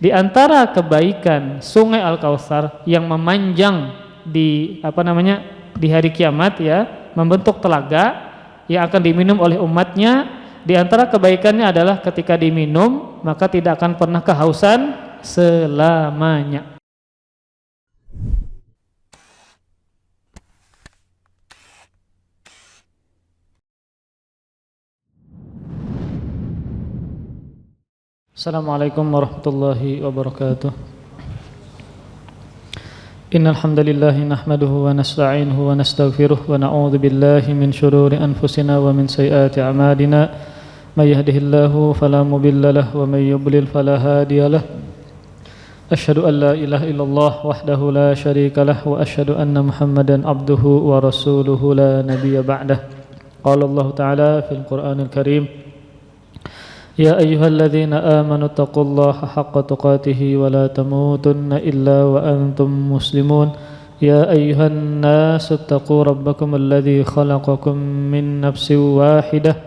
Di antara kebaikan Sungai Al-Kautsar yang memanjang di di hari kiamat ya, membentuk telaga yang akan diminum oleh umatnya. Di antara kebaikannya adalah ketika diminum maka tidak akan pernah kehausan selamanya. Assalamualaikum warahmatullahi wabarakatuh. Innal hamdalillah nahmaduhu wa nasta'inuhu wa nastaghfiruh wa na'udzu billahi min shururi anfusina wa min sayyiati a'malina. May yahdihillahu fala mudilla lahu wa may yudlil fala hadiya lahu. Asyhadu an la ilaha illallah wahdahu la syarika lahu wa asyhadu anna Muhammadan abduhu wa rasuluhu la nabiyya ba'dah. Qala Allah ta'ala fil Qur'anil Karim: Ya ayyuhalladzina amanu taqullaha haqqa tuqatih wa la tamutunna illa wa antum muslimun. Ya ayyuhan nasu taqu rabbakum alladzi khalaqakum min nafsin wahidah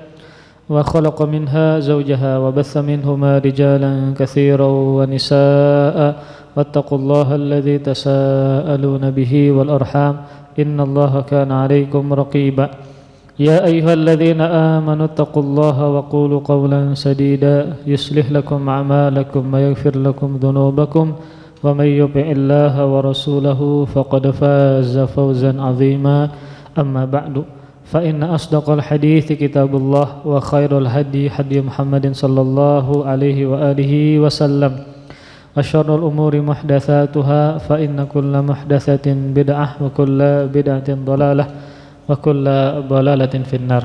wa khalaqa minha zawjaha wa batha minhuma rijalan katsiran wa nisaa'a wattaqullaha alladzi tasaaluna bihi wal arham innallaha kana 'alaikum raqiba. Ya ayyuhalladzina amanu taqullaha wa qulu qawlan sadida yuslih lakum a'malakum wa yaghfir lakum dhunubakum wa may yuti'illaha wa rasulahu faqad faza fawzan 'azima. Amma ba'du, fa inna asdaqal hadithi kitabullah wa khairul hadi hadi Muhammadin sallallahu alaihi wa alihi wasallam wa syarrul umuri muhdatsatuha fa inna kulla muhdatsatin bid'ah wa kulla bid'atin dhalalah wa kulla dhalalatin finnar.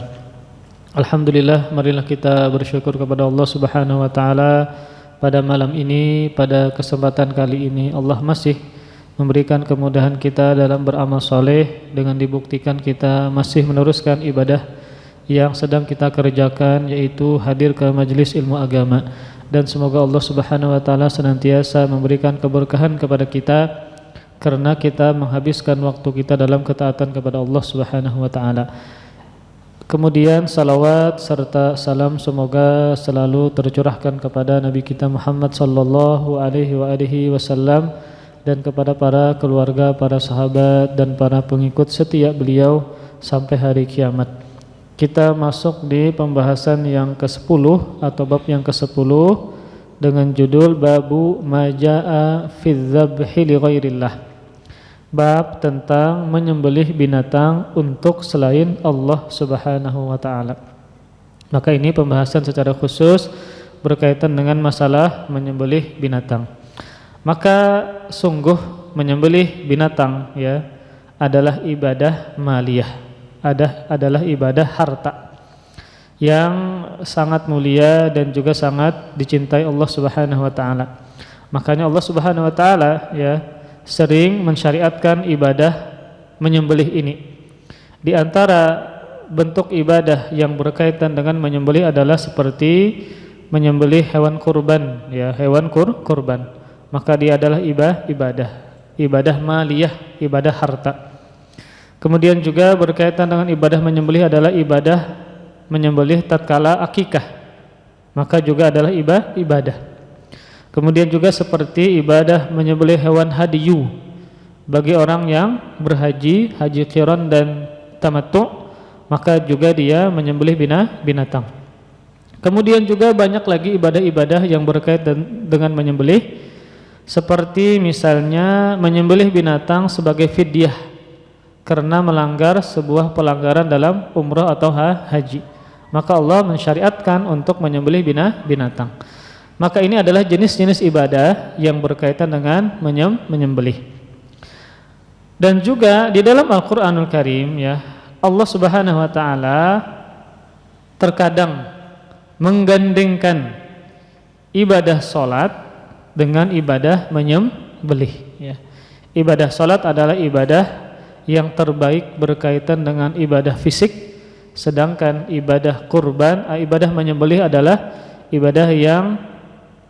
Alhamdulillah, marilah kita bersyukur kepada Allah Subhanahu wa taala pada malam ini, pada kesempatan kali ini Allah masih memberikan kemudahan kita dalam beramal soleh dengan dibuktikan kita masih meneruskan ibadah yang sedang kita kerjakan, yaitu hadir ke majelis ilmu agama. Dan semoga Allah Subhanahu wa taala senantiasa memberikan keberkahan kepada kita karena kita menghabiskan waktu kita dalam ketaatan kepada Allah Subhanahu wa taala. Kemudian salawat serta salam semoga selalu tercurahkan kepada Nabi kita Muhammad sallallahu alaihi wasallam dan kepada para keluarga, para sahabat dan para pengikut setia beliau sampai hari kiamat. Kita masuk di pembahasan yang ke-10 atau bab yang ke-10 dengan judul Babu Majaa fi dzabhi li ghairillah. Bab tentang menyembelih binatang untuk selain Allah Subhanahu wa taala. Maka ini pembahasan secara khusus berkaitan dengan masalah menyembelih binatang. Maka sungguh menyembelih binatang ya adalah ibadah maliyah, adalah ibadah harta yang sangat mulia dan juga sangat dicintai Allah Subhanahu wa taala. Makanya Allah Subhanahu wa taala ya sering mensyariatkan ibadah menyembelih ini. Di antara bentuk ibadah yang berkaitan dengan menyembelih adalah seperti menyembelih hewan kurban ya, hewan kurban. Maka dia adalah ibadah maliyah, ibadah harta. Kemudian juga berkaitan dengan ibadah menyembelih adalah ibadah menyembelih tatkala akikah. Maka juga adalah ibadah. Kemudian juga seperti ibadah menyembelih hewan hadiyu bagi orang yang berhaji, haji qiran dan tamattu, maka juga dia menyembelih binatang. Kemudian juga banyak lagi ibadah-ibadah yang berkaitan dengan menyembelih, seperti misalnya menyembelih binatang sebagai fidyah karena melanggar sebuah pelanggaran dalam umrah atau haji. Maka Allah mensyariatkan untuk menyembelih binatang. Maka ini adalah jenis-jenis ibadah yang berkaitan dengan menyembelih. Dan juga di dalam Al-Qur'anul Karim ya, Allah Subhanahu wa taala terkadang menggandengkan ibadah salat dengan ibadah menyembelih ya. Ibadah salat adalah ibadah yang terbaik berkaitan dengan ibadah fisik, sedangkan ibadah kurban, ibadah menyembelih adalah ibadah yang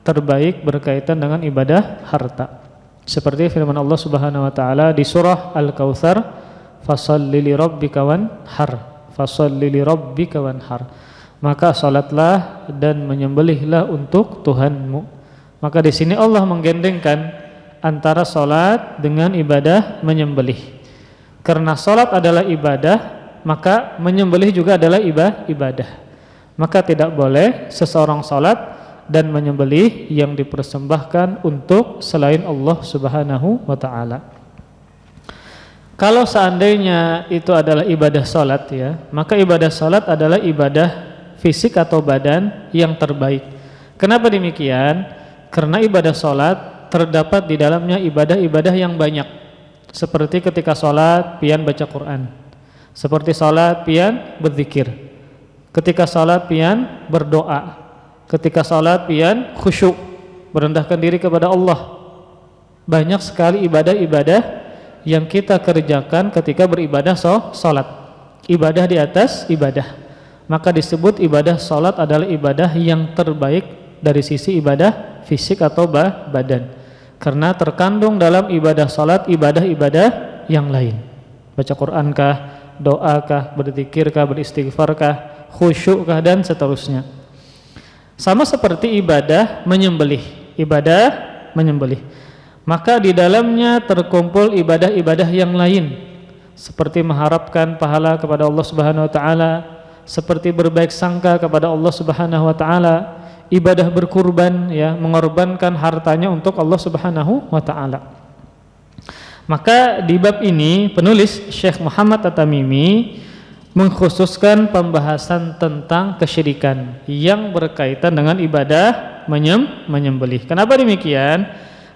terbaik berkaitan dengan ibadah harta. Seperti firman Allah Subhanahu wa taala di surah Al-Kautsar, fasholli li rabbika wanhar, fasholli li rabbika wanhar. Maka salatlah dan menyembelihlah untuk Tuhanmu. Maka di sini Allah menggandengkan antara salat dengan ibadah menyembelih. Karena salat adalah ibadah, maka menyembelih juga adalah ibadah. Maka tidak boleh seseorang salat dan menyembelih yang dipersembahkan untuk selain Allah Subhanahu wa taala. Kalau seandainya itu adalah ibadah salat ya, maka ibadah salat adalah ibadah fisik atau badan yang terbaik. Kenapa demikian? Karena ibadah salat terdapat di dalamnya ibadah-ibadah yang banyak. Seperti ketika salat pian baca Quran. Seperti salat pian berzikir. Ketika salat pian berdoa. Ketika salat pian khusyuk, merendahkan diri kepada Allah. Banyak sekali ibadah-ibadah yang kita kerjakan ketika beribadah salat. Ibadah di atas ibadah. Maka disebut ibadah salat adalah ibadah yang terbaik dari sisi ibadah fisik atau badan. Karena terkandung dalam ibadah salat ibadah-ibadah yang lain. Baca Quran kah, doa kah, berzikir kah, beristighfar kah, khusyuk kah, dan seterusnya. Sama seperti ibadah menyembelih. Ibadah menyembelih. Maka di dalamnya terkumpul ibadah-ibadah yang lain, seperti mengharapkan pahala kepada Allah Subhanahu wa taala, seperti berbaik sangka kepada Allah Subhanahu wa taala, ibadah berkurban ya, mengorbankan hartanya untuk Allah Subhanahu wa taala. Maka di bab ini penulis Syekh Muhammad At-Tamimi mengkhususkan pembahasan tentang kesyirikan yang berkaitan dengan ibadah menyembelih. Kenapa demikian?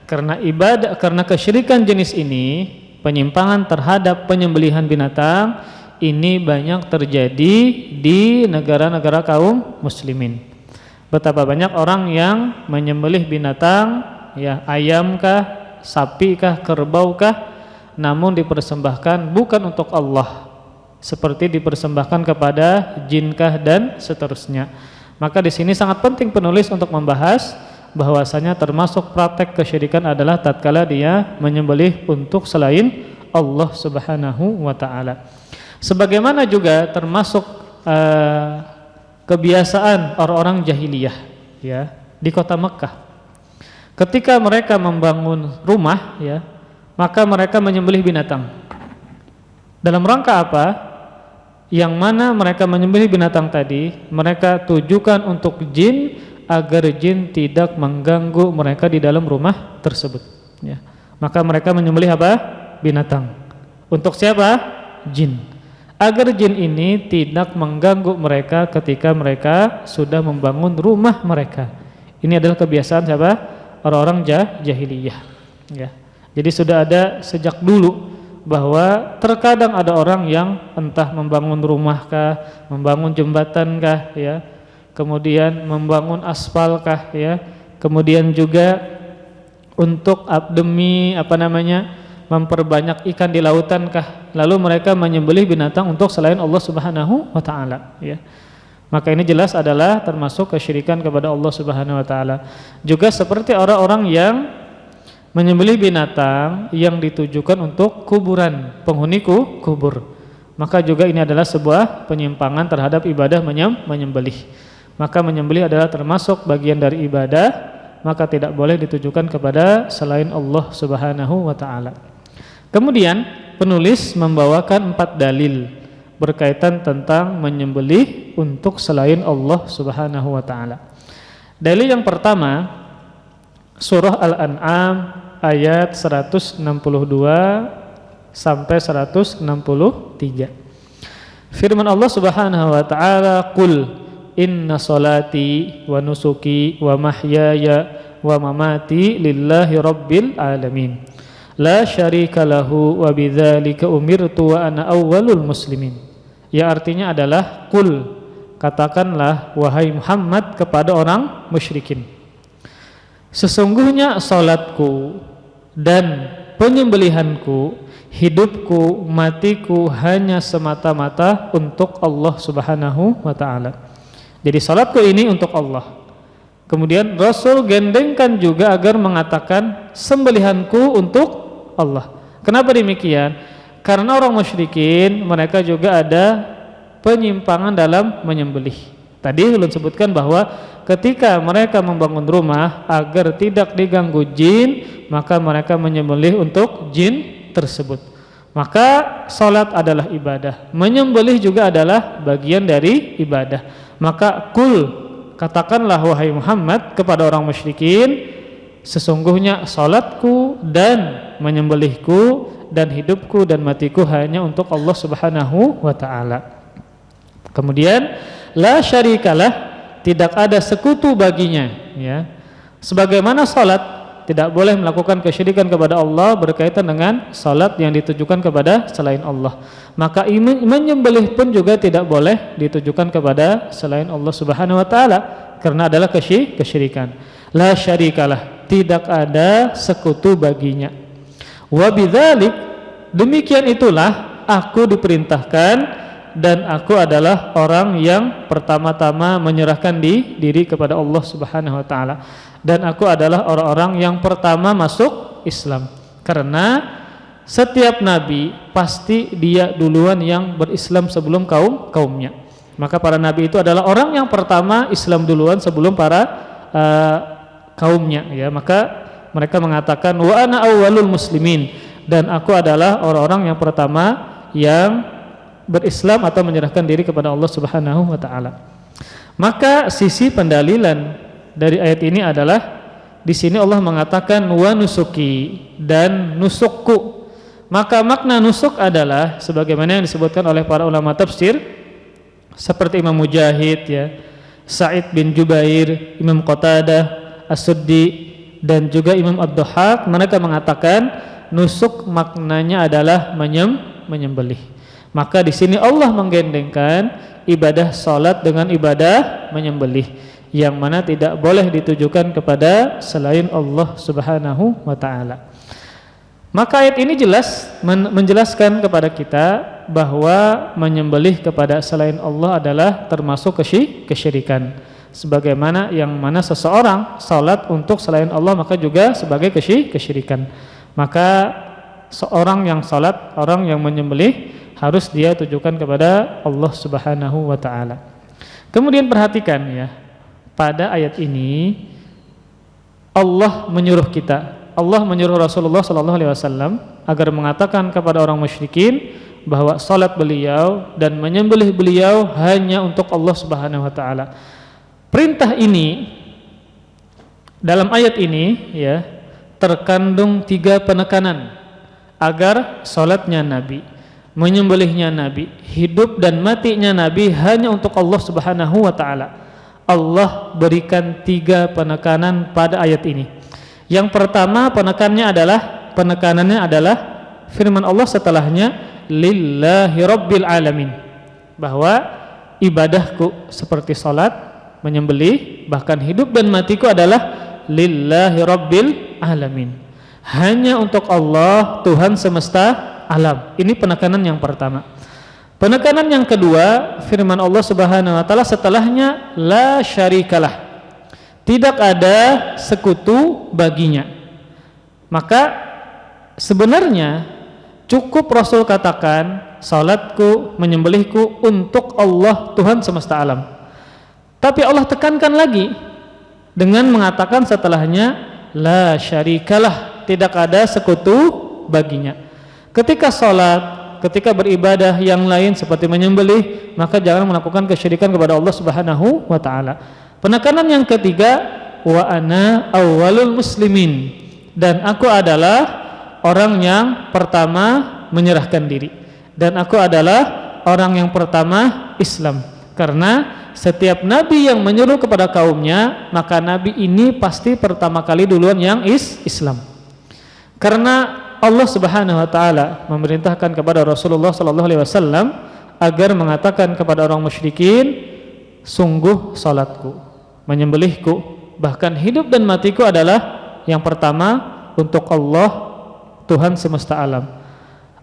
Karena kesyirikan jenis ini, penyimpangan terhadap penyembelihan binatang ini banyak terjadi di negara-negara kaum muslimin. Betapa banyak orang yang menyembelih binatang ya, ayam kah, sapi kah, kerbau kah, namun dipersembahkan bukan untuk Allah, seperti dipersembahkan kepada jin kah, dan seterusnya. Maka di sini sangat penting penulis untuk membahas bahwasanya termasuk praktek kesyirikan adalah tatkala dia menyembelih untuk selain Allah Subhanahu wa taala. Sebagaimana juga termasuk kebiasaan orang-orang jahiliyah ya di kota Mekah. Ketika mereka membangun rumah ya, maka mereka menyembelih binatang. Dalam rangka apa? Yang mana mereka menyembelih binatang tadi, mereka tujukan untuk jin agar jin tidak mengganggu mereka di dalam rumah tersebut ya. Maka mereka menyembelih apa? Binatang. Untuk siapa? Jin. Agar jin ini tidak mengganggu mereka ketika mereka sudah membangun rumah mereka. Ini adalah kebiasaan siapa? Orang-orang jahiliyah ya. Jadi sudah ada sejak dulu bahwa terkadang ada orang yang entah membangun rumah kah, membangun jembatan kah ya, kemudian membangun aspal kah ya, kemudian juga untuk demi memperbanyak ikan di lautan kah, lalu mereka menyembelih binatang untuk selain Allah Subhanahu wa taala ya. Maka ini jelas adalah termasuk kesyirikan kepada Allah Subhanahu wa taala. Juga seperti orang-orang yang menyembelih binatang yang ditujukan untuk kuburan, penghuni kubur. Maka juga ini adalah sebuah penyimpangan terhadap ibadah menyembelih. Maka menyembelih adalah termasuk bagian dari ibadah, maka tidak boleh ditujukan kepada selain Allah Subhanahu wa taala. Kemudian penulis membawakan 4 dalil berkaitan tentang menyembelih untuk selain Allah Subhanahu wa taala. Dalil yang pertama, surah Al-An'am ayat 162 sampai 163. Firman Allah Subhanahu wa taala, "Qul inna salati wa nusuki wa mahyaya wa mamati lillahi rabbil alamin la syarika lahu wa bidzalika umirtu wa ana awwalul muslimin." Yang artinya adalah, qul, katakanlah wahai Muhammad kepada orang musyrikin, sesungguhnya salatku dan penyembelihanku, hidupku, matiku hanya semata-mata untuk Allah Subhanahu wa taala. Jadi salatku ini untuk Allah. Kemudian Rasul gandengkan juga agar mengatakan sembelihanku untuk Allah. Kenapa demikian? Karena orang musyrikin mereka juga ada penyimpangan dalam menyembelih. Tadi ulun sebutkan bahwa ketika mereka membangun rumah agar tidak diganggu jin, maka mereka menyembelih untuk jin tersebut. Maka salat adalah ibadah, menyembelih juga adalah bagian dari ibadah. Maka katakanlah wahai Muhammad kepada orang musyrikin, sesungguhnya salatku dan menyembelihku dan hidupku dan matiku hanya untuk Allah Subhanahu wa taala. Kemudian la syarikalah, tidak ada sekutu baginya, ya. Sebagaimana salat tidak boleh melakukan kesyirikan kepada Allah berkaitan dengan salat yang ditujukan kepada selain Allah, maka menyembelih pun juga tidak boleh ditujukan kepada selain Allah Subhanahu wa taala karena adalah kesyirikan. La syarikalah, tidak ada sekutu baginya. Wa bidzalik, demikian itulah aku diperintahkan dan aku adalah orang yang pertama-tama menyerahkan diri kepada Allah Subhanahu wa taala, dan aku adalah orang-orang yang pertama masuk Islam. Karena setiap nabi pasti dia duluan yang berislam sebelum kaumnya. Maka para nabi itu adalah orang yang pertama Islam duluan sebelum para kaumnya, ya. Maka mereka mengatakan wa ana awwalul muslimin, dan aku adalah orang-orang yang pertama yang berislam atau menyerahkan diri kepada Allah Subhanahu wa taala. Maka sisi pendalilan dari ayat ini adalah di sini Allah mengatakan wa nusuki, dan nusukku. Maka makna nusuk adalah sebagaimana yang disebutkan oleh para ulama tafsir seperti Imam Mujahid, ya, Sa'id bin Jubair, Imam Qatadah, As-Suddi, dan juga Imam Ad-Dhahhak. Mereka mengatakan nusuk maknanya adalah menyembelih. Maka di sini Allah menggandengkan ibadah salat dengan ibadah menyembelih, yang mana tidak boleh ditujukan kepada selain Allah Subhanahu wa taala. Maka ayat ini jelas menjelaskan kepada kita bahwa menyembelih kepada selain Allah adalah termasuk kesyirikan. Sebagaimana yang mana seseorang salat untuk selain Allah maka juga sebagai kesyirikan. Maka seorang yang salat, orang yang menyembelih harus dia tujukan kepada Allah Subhanahu wa taala. Kemudian perhatikan, ya, pada ayat ini Allah menyuruh kita, Allah menyuruh Rasulullah sallallahu alaihi wasallam agar mengatakan kepada orang musyrikin bahwa salat beliau dan menyembelih beliau hanya untuk Allah Subhanahu wa taala. Perintah ini dalam ayat ini, ya, terkandung 3 penekanan agar salatnya Nabi, menyembelihnya Nabi, hidup dan matinya Nabi hanya untuk Allah Subhanahu wa taala. Allah berikan 3 penekanan pada ayat ini. Yang pertama penekanannya adalah firman Allah setelahnya, lillahi rabbil alamin, bahwa ibadahku seperti salat, menyembelih, bahkan hidup dan matiku adalah lillahi rabbil alamin, hanya untuk Allah Tuhan semesta alam. Ini penekanan yang pertama. Penekanan yang kedua, firman Allah Subhanahu wa taala setelahnya, la syarikalah, tidak ada sekutu baginya. Maka sebenarnya cukup Rasul katakan salatku, menyembelihku untuk Allah Tuhan semesta alam. Tapi Allah tekankan lagi dengan mengatakan setelahnya, la syarikalah, tidak ada sekutu baginya. Ketika salat, ketika beribadah yang lain seperti menyembelih, maka jangan melakukan kesyirikan kepada Allah Subhanahu wa taala. Penekanan yang ketiga, wa ana awwalul muslimin, dan aku adalah orang yang pertama menyerahkan diri, dan aku adalah orang yang pertama Islam. Karena setiap nabi yang menyeru kepada kaumnya, maka nabi ini pasti pertama kali duluan yang Islam. Karena Allah Subhanahu wa taala memerintahkan kepada Rasulullah sallallahu alaihi wasallam agar mengatakan kepada orang musyrikin, sungguh salatku, menyembelihku, bahkan hidup dan matiku adalah yang pertama untuk Allah Tuhan semesta alam.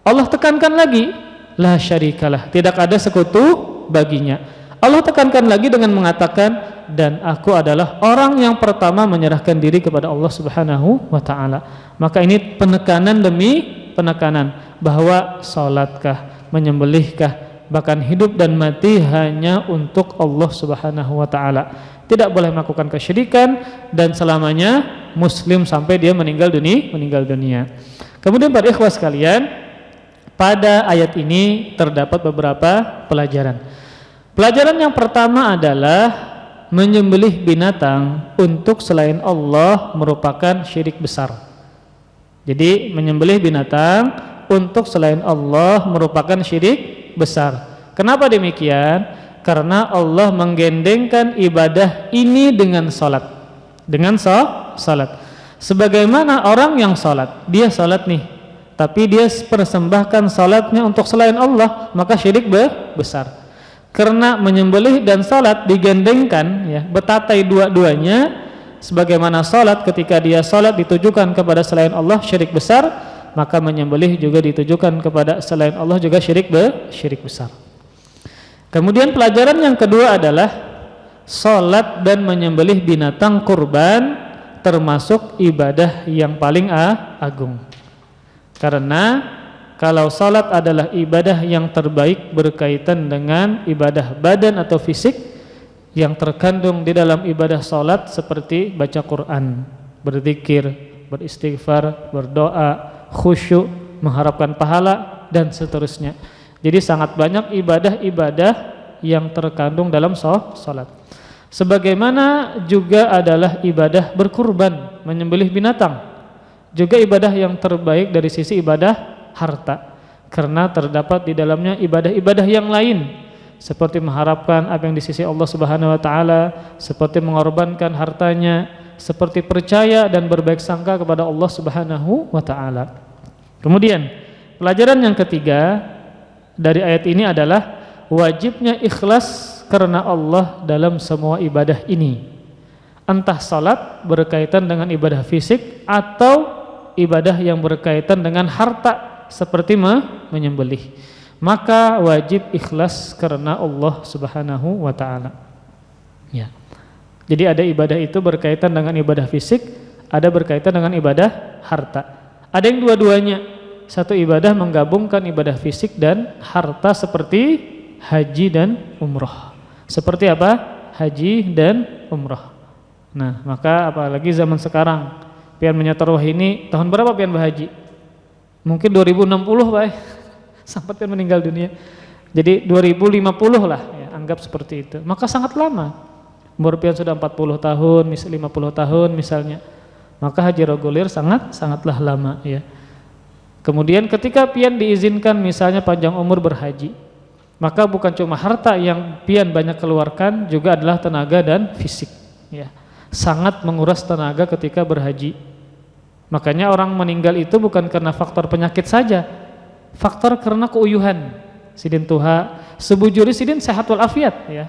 Allah tekankan lagi, la syarikalah, tidak ada sekutu baginya. Allah tekankan lagi dengan mengatakan, dan aku adalah orang yang pertama menyerahkan diri kepada Allah Subhanahu wa taala. Maka ini penekanan demi penekanan bahwa salatkah, menyembelihkah, bahkan hidup dan mati hanya untuk Allah Subhanahu wa taala. Tidak boleh melakukan kesyirikan dan selamanya muslim sampai dia meninggal dunia. Kemudian para ikhwah sekalian, pada ayat ini terdapat beberapa pelajaran. Pelajaran yang pertama adalah menyembelih binatang untuk selain Allah merupakan syirik besar. Jadi menyembelih binatang untuk selain Allah merupakan syirik besar. Kenapa demikian? Karena Allah menggandengkan ibadah ini dengan salat. Dengan salat. Sebagaimana orang yang salat, dia salat nih, tapi dia persembahkan salatnya untuk selain Allah, maka syirik besar. Karena menyembelih dan salat digandengkan, ya, betatai dua-duanya. Sebagaimana salat, ketika dia salat ditujukan kepada selain Allah syirik besar, maka menyembelih juga ditujukan kepada selain Allah juga syirik besar. Kemudian pelajaran yang kedua adalah salat dan menyembelih binatang kurban termasuk ibadah yang paling agung. Karena kalau salat adalah ibadah yang terbaik berkaitan dengan ibadah badan atau fisik, yang terkandung di dalam ibadah salat seperti baca Quran, berzikir, beristighfar, berdoa, khusyuk, mengharapkan pahala dan seterusnya. Jadi sangat banyak ibadah-ibadah yang terkandung dalam salat. Sebagaimana juga adalah ibadah berkurban, menyembelih binatang, juga ibadah yang terbaik dari sisi ibadah harta, karena terdapat di dalamnya ibadah-ibadah yang lain seperti mengharapkan apa yang di sisi Allah Subhanahu wa taala, seperti mengorbankan hartanya, seperti percaya dan berbaik sangka kepada Allah Subhanahu wa taala. Kemudian pelajaran yang ketiga dari ayat ini adalah wajibnya ikhlas karena Allah dalam semua ibadah ini, entah salat berkaitan dengan ibadah fisik atau ibadah yang berkaitan dengan harta seperti menyembelih, maka wajib ikhlas karena Allah Subhanahu wa taala. Ya. Jadi ada ibadah itu berkaitan dengan ibadah fisik, ada berkaitan dengan ibadah harta. Ada yang dua-duanya. Satu ibadah menggabungkan ibadah fisik dan harta seperti haji dan umroh. Seperti apa? Haji dan umroh. Nah, maka apalagi zaman sekarang, pian menyetor wah ini tahun berapa pian berhaji? Mungkin 2060 Pak, sampai pian meninggal dunia. Jadi 2050 lah, ya, anggap seperti itu. Maka sangat lama. Umur pian sudah 40 tahun, 50 tahun misalnya. Maka haji reguler sangatlah lama, ya. Kemudian ketika pian diizinkan misalnya panjang umur berhaji, maka bukan cuma harta yang pian banyak keluarkan, juga adalah tenaga dan fisik, ya. Sangat menguras tenaga ketika berhaji. Makanya orang meninggal itu bukan karena faktor penyakit saja, faktor karena keuyuhan. Sidin tuha, sebujuri sidin sehat walafiat, ya.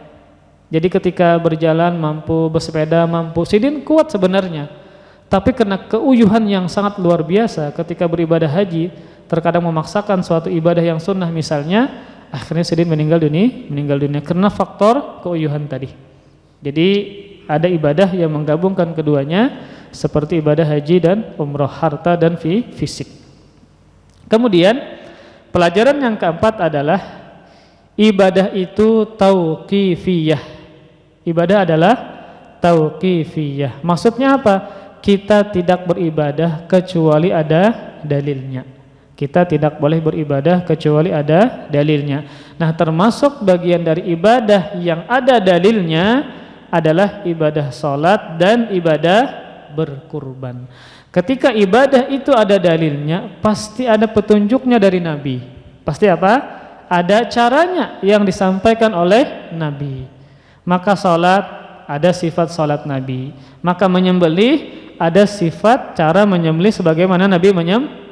Jadi ketika berjalan mampu, bersepeda mampu, sidin kuat sebenarnya. Tapi karena keuyuhan yang sangat luar biasa ketika beribadah haji, terkadang memaksakan suatu ibadah yang sunnah misalnya, akhirnya sidin meninggal dunia karena faktor keuyuhan tadi. Jadi ada ibadah yang menggabungkan keduanya seperti ibadah haji dan umroh, harta dan fisik. Kemudian pelajaran yang keempat adalah ibadah itu tauqifiyah. Ibadah adalah tauqifiyah. Maksudnya apa? Kita tidak beribadah kecuali ada dalilnya. Kita tidak boleh beribadah kecuali ada dalilnya. Nah, termasuk bagian dari ibadah yang ada dalilnya adalah ibadah salat dan ibadah berkurban. Ketika ibadah itu ada dalilnya, pasti ada petunjuknya dari Nabi. Pasti apa? Ada caranya yang disampaikan oleh Nabi. Maka salat ada sifat salat Nabi. Maka menyembelih ada sifat cara menyembelih sebagaimana Nabi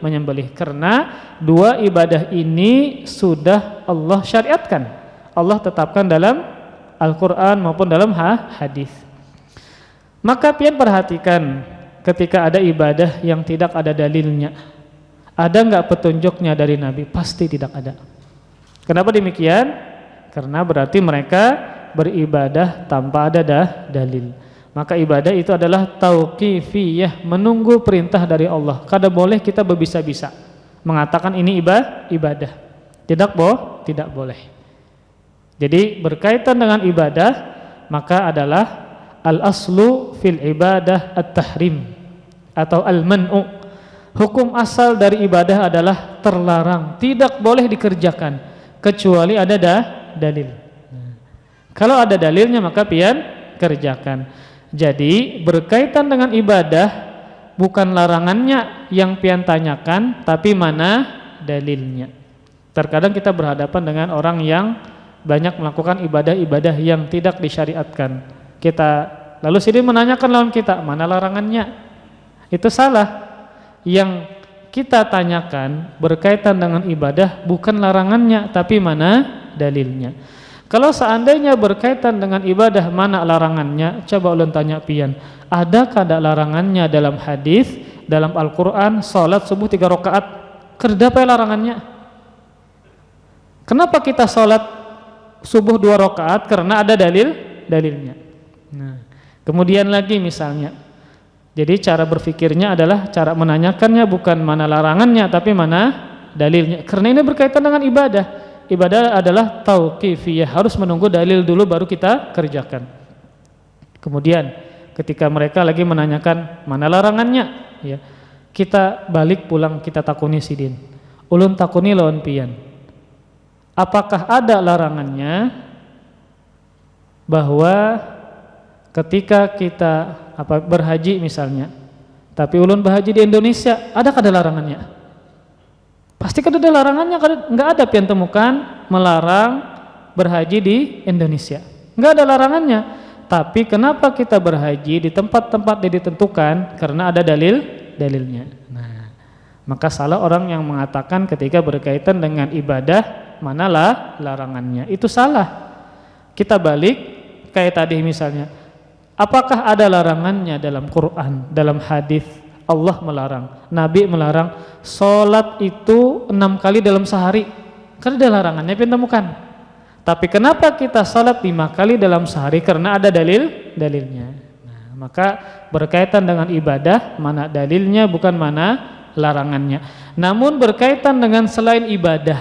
menyembelih. Karena dua ibadah ini sudah Allah syariatkan, Allah tetapkan dalam Al-Quran maupun dalam hadis. Maka pian perhatikan ketika ada ibadah yang tidak ada dalilnya, ada enggak petunjuknya dari Nabi? Pasti tidak ada. Kenapa demikian? Karena berarti mereka beribadah tanpa ada dalil. Maka ibadah itu adalah tauqifiyah, menunggu perintah dari Allah. Kada boleh kita berbisa-bisa mengatakan ini ibadah. Tidak boleh. Jadi berkaitan dengan ibadah, maka adalah al-aslu fil ibadah at-tahrim atau al-man'u. Hukum asal dari ibadah adalah terlarang, tidak boleh dikerjakan kecuali ada dalil. Kalau ada dalilnya maka pian kerjakan. Jadi berkaitan dengan ibadah, bukan larangannya yang pian tanyakan, tapi mana dalilnya. Terkadang kita berhadapan dengan orang yang banyak melakukan ibadah-ibadah yang tidak disyariatkan. Lalu sini menanyakan lawan kita, mana larangannya? Itu salah. Yang kita tanyakan berkaitan dengan ibadah bukan larangannya, tapi mana dalilnya. Kalau seandainya berkaitan dengan ibadah mana larangannya, coba ulun tanya pian, adakah ada larangannya dalam hadis, dalam Al-Qur'an, salat subuh 3 rakaat? Kerda apa larangannya? Kenapa kita salat subuh 2 rakaat? Karena ada dalilnya. Nah, kemudian lagi misalnya, jadi cara berfikirnya adalah cara menanyakannya bukan mana larangannya, tapi mana dalilnya. Karena ini berkaitan dengan ibadah. Ibadah adalah tauqifiyah, harus menunggu dalil dulu baru kita kerjakan. Kemudian ketika mereka lagi menanyakan mana larangannya, ya, kita balik pulang kita takuni sidin. Ulun takuni lawan pian, apakah ada larangannya bahwa ketika kita berhaji misalnya, tapi ulun berhaji di Indonesia, adakah ada larangannya? Pasti kan ada larangannya, enggak ada pian temukan melarang berhaji di Indonesia. Enggak ada larangannya. Tapi kenapa kita berhaji di tempat-tempat yang ditentukan? Karena ada dalilnya. Nah, maka salah orang yang mengatakan ketika berkaitan dengan ibadah manalah larangannya. Itu salah. Kita balik kayak tadi misalnya, apakah ada larangannya dalam Quran, dalam hadis? Allah melarang, Nabi melarang sholat itu 6 kali dalam sehari. Karena ada larangannya ditemukan. Tapi kenapa kita sholat 5 kali dalam sehari? Karena ada dalilnya. Nah, maka berkaitan dengan ibadah, mana dalilnya bukan mana larangannya. Namun berkaitan dengan selain ibadah,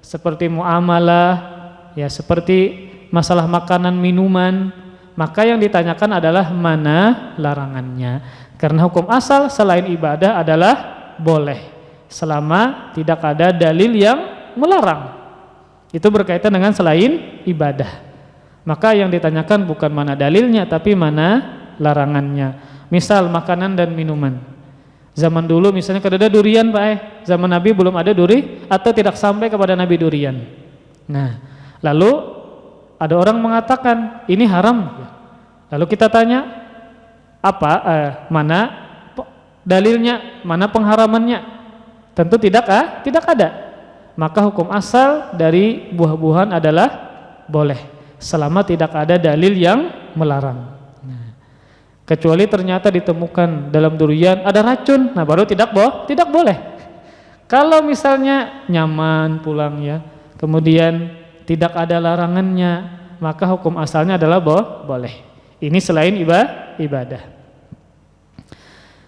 seperti muamalah, ya seperti masalah makanan minuman, maka yang ditanyakan adalah mana larangannya. Karena hukum asal selain ibadah adalah boleh selama tidak ada dalil yang melarang. Itu berkaitan dengan selain ibadah. Maka yang ditanyakan bukan mana dalilnya, tapi mana larangannya. Misal makanan dan minuman. Zaman dulu misalnya kada ada durian Pak, zaman Nabi belum ada duri atau tidak sampai kepada Nabi durian. Nah, lalu ada orang mengatakan ini haram. Lalu kita tanya, mana dalilnya, mana pengharamannya? Tentu tidak ada. Maka hukum asal dari buah-buahan adalah boleh selama tidak ada dalil yang melarang. Kecuali ternyata ditemukan dalam durian ada racun, nah baru tidak boleh. Kalau misalnya nyaman pulang ya, kemudian tidak ada larangannya, maka hukum asalnya adalah boleh. Ini selain ibadah.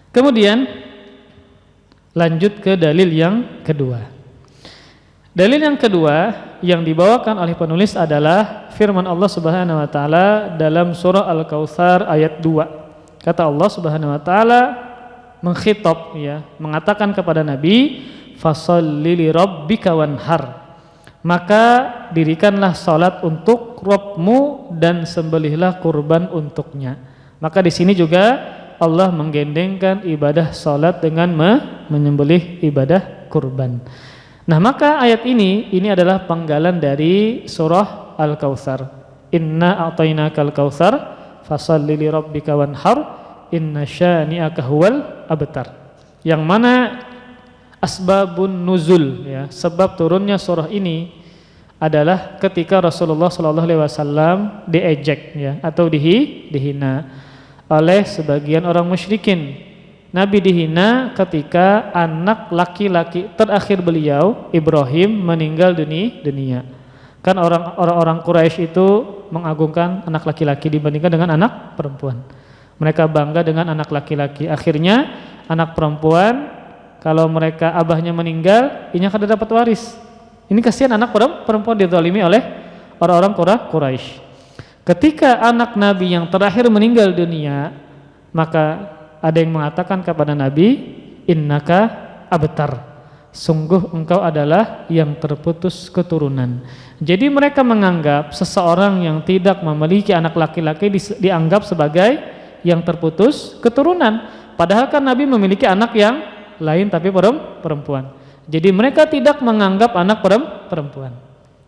Kemudian lanjut ke dalil yang kedua. Dalil yang kedua yang dibawakan oleh penulis adalah firman Allah Subhanahu wa taala dalam surah Al-Kautsar ayat 2. Kata Allah Subhanahu wa taala mengkhitab ya, mengatakan kepada Nabi, "Fasholli li rabbika wanhar." Maka dirikanlah salat untuk Rabbmu dan sembelihlah kurban untuknya. Maka di sini juga Allah menggendengkan ibadah salat dengan menyembelih ibadah kurban. Nah, maka ayat ini adalah penggalan dari surah Al-Kautsar. Inna a'tainakal kautsar fasholli li rabbika wanhar inna syani'aka huwal abtar. Yang mana asbabun nuzul ya, sebab turunnya surah ini adalah ketika Rasulullah SAW diejek ya, atau dihina oleh sebagian orang musyrikin. Nabi dihina ketika anak laki-laki terakhir beliau Ibrahim meninggal dunia. Kan orang-orang Quraisy itu mengagungkan anak laki-laki dibandingkan dengan anak perempuan. Mereka bangga dengan anak laki-laki. Akhirnya anak perempuan kalau mereka abahnya meninggal, inya kada dapat waris. Ini kasihan anak perempuan dizalimi oleh orang-orang Quraisy. Ketika anak Nabi yang terakhir meninggal dunia, maka ada yang mengatakan kepada Nabi, innaka abtar, sungguh engkau adalah yang terputus keturunan. Jadi mereka menganggap seseorang yang tidak memiliki anak laki-laki dianggap sebagai yang terputus keturunan. Padahal kan Nabi memiliki anak yang lain tapi perempuan. Jadi mereka tidak menganggap anak perempuan.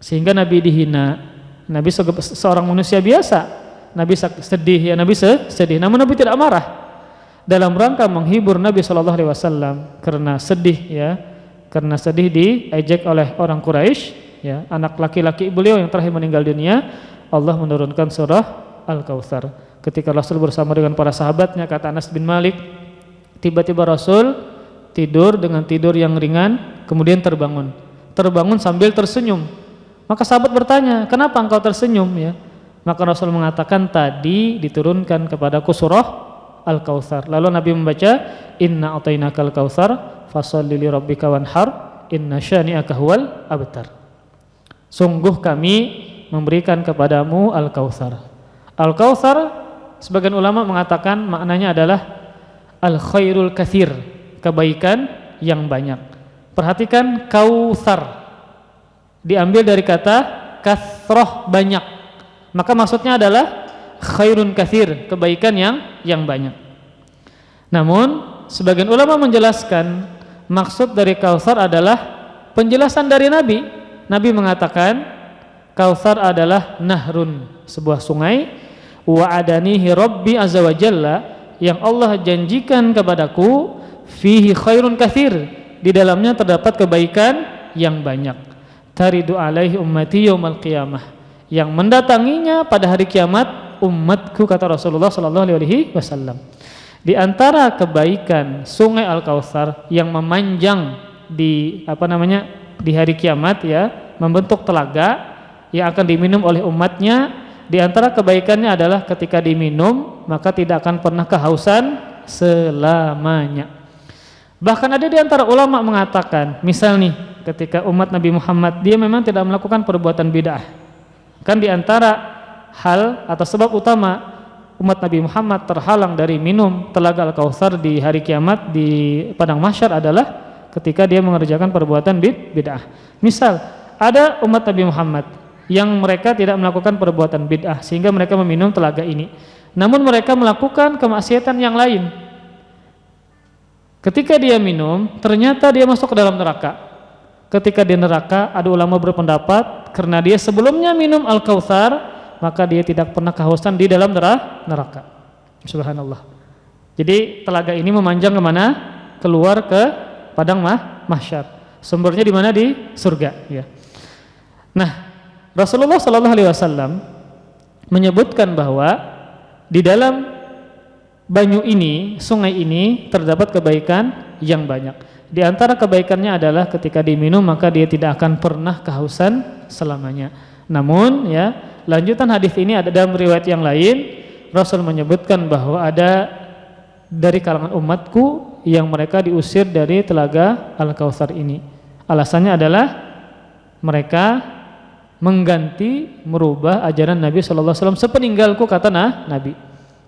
Sehingga Nabi dihina. Nabi seorang manusia biasa. Nabi sedih, ya Nabi sedih. Namun Nabi tidak marah. Dalam rangka menghibur Nabi SAW karena sedih, ya, karena sedih diejek oleh orang Quraisy, ya, anak laki-laki beliau yang terakhir meninggal dunia, Allah menurunkan surah Al-Kautsar. Ketika Rasul bersama dengan para sahabatnya, kata Anas bin Malik, tiba-tiba Rasul tidur dengan tidur yang ringan, kemudian terbangun sambil tersenyum. Maka sahabat bertanya, kenapa engkau tersenyum, ya? Maka Rasul mengatakan, tadi diturunkan kepadaku surah Al-Kautsar. Lalu Nabi membaca, inna atainakal kautsar fasholli li rabbika wanhar inna syani'aka huwal abtar. Sungguh kami memberikan kepadamu Al-Kautsar. Al-Kautsar, sebagian ulama mengatakan maknanya adalah al-khairul katsir, kebaikan yang banyak. Perhatikan, kautsar diambil dari kata katsroh, banyak. Maka maksudnya adalah khairun katsir, kebaikan yang banyak. Namun sebagian ulama menjelaskan maksud dari Kautsar adalah penjelasan dari Nabi. Nabi mengatakan Kautsar adalah nahrun, sebuah sungai, wa adanihi rabbi azza wa jalla, yang Allah janjikan kepadaku, fihi khairun katsir, di dalamnya terdapat kebaikan yang banyak. Taridu alaihi ummati yaumal qiyamah, yang mendatanginya pada hari kiamat umatku, kata Rasulullah sallallahu alaihi wasallam. Di antara kebaikan sungai Al-Kautsar yang memanjang di di hari kiamat, ya, membentuk telaga yang akan diminum oleh umatnya, di antara kebaikannya adalah ketika diminum maka tidak akan pernah kehausan selamanya. Bahkan ada di antara ulama mengatakan, misal nih, ketika umat Nabi Muhammad dia memang tidak melakukan perbuatan bid'ah, kan di antara hal atau sebab utama umat Nabi Muhammad terhalang dari minum telaga Al-Kautsar di hari kiamat di padang mahsyar adalah ketika dia mengerjakan perbuatan bid'ah. Misal ada umat Nabi Muhammad yang mereka tidak melakukan perbuatan bid'ah sehingga mereka meminum telaga ini, namun mereka melakukan kemaksiatan yang lain. Ketika dia minum, ternyata dia masuk ke dalam neraka. Ketika di neraka, ada ulama berpendapat karena dia sebelumnya minum Al-Kautsar, maka dia tidak pernah kehausan di dalam neraka. Subhanallah. Jadi telaga ini memanjang kemana? Keluar ke padang mahsyar. Sumbernya di mana? Di surga, ya. Nah, Rasulullah sallallahu alaihi wasallam menyebutkan bahwa di dalam banyu ini, sungai ini terdapat kebaikan yang banyak. Di antara kebaikannya adalah ketika diminum maka dia tidak akan pernah kehausan selamanya. Namun, ya, lanjutan hadis ini ada dalam riwayat yang lain, Rasul menyebutkan bahwa ada dari kalangan umatku yang mereka diusir dari telaga Al-Kautsar ini. Alasannya adalah mereka mengganti, merubah ajaran Nabi sallallahu alaihi wasallam sepeninggalku, kata Nabi.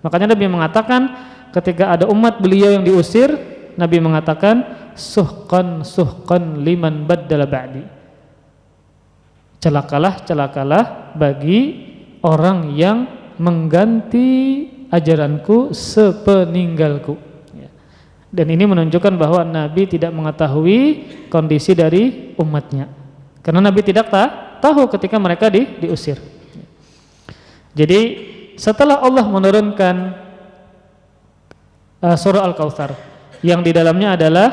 Makanya Nabi mengatakan ketika ada umat beliau yang diusir, Nabi mengatakan suhqan liman baddala ba'di. Celakalah bagi orang yang mengganti ajaranku sepeninggalku. Dan ini menunjukkan bahwa Nabi tidak mengetahui kondisi dari umatnya, karena Nabi tidak tahu ketika mereka diusir. Jadi setelah Allah menurunkan surah Al-Kautsar yang di dalamnya adalah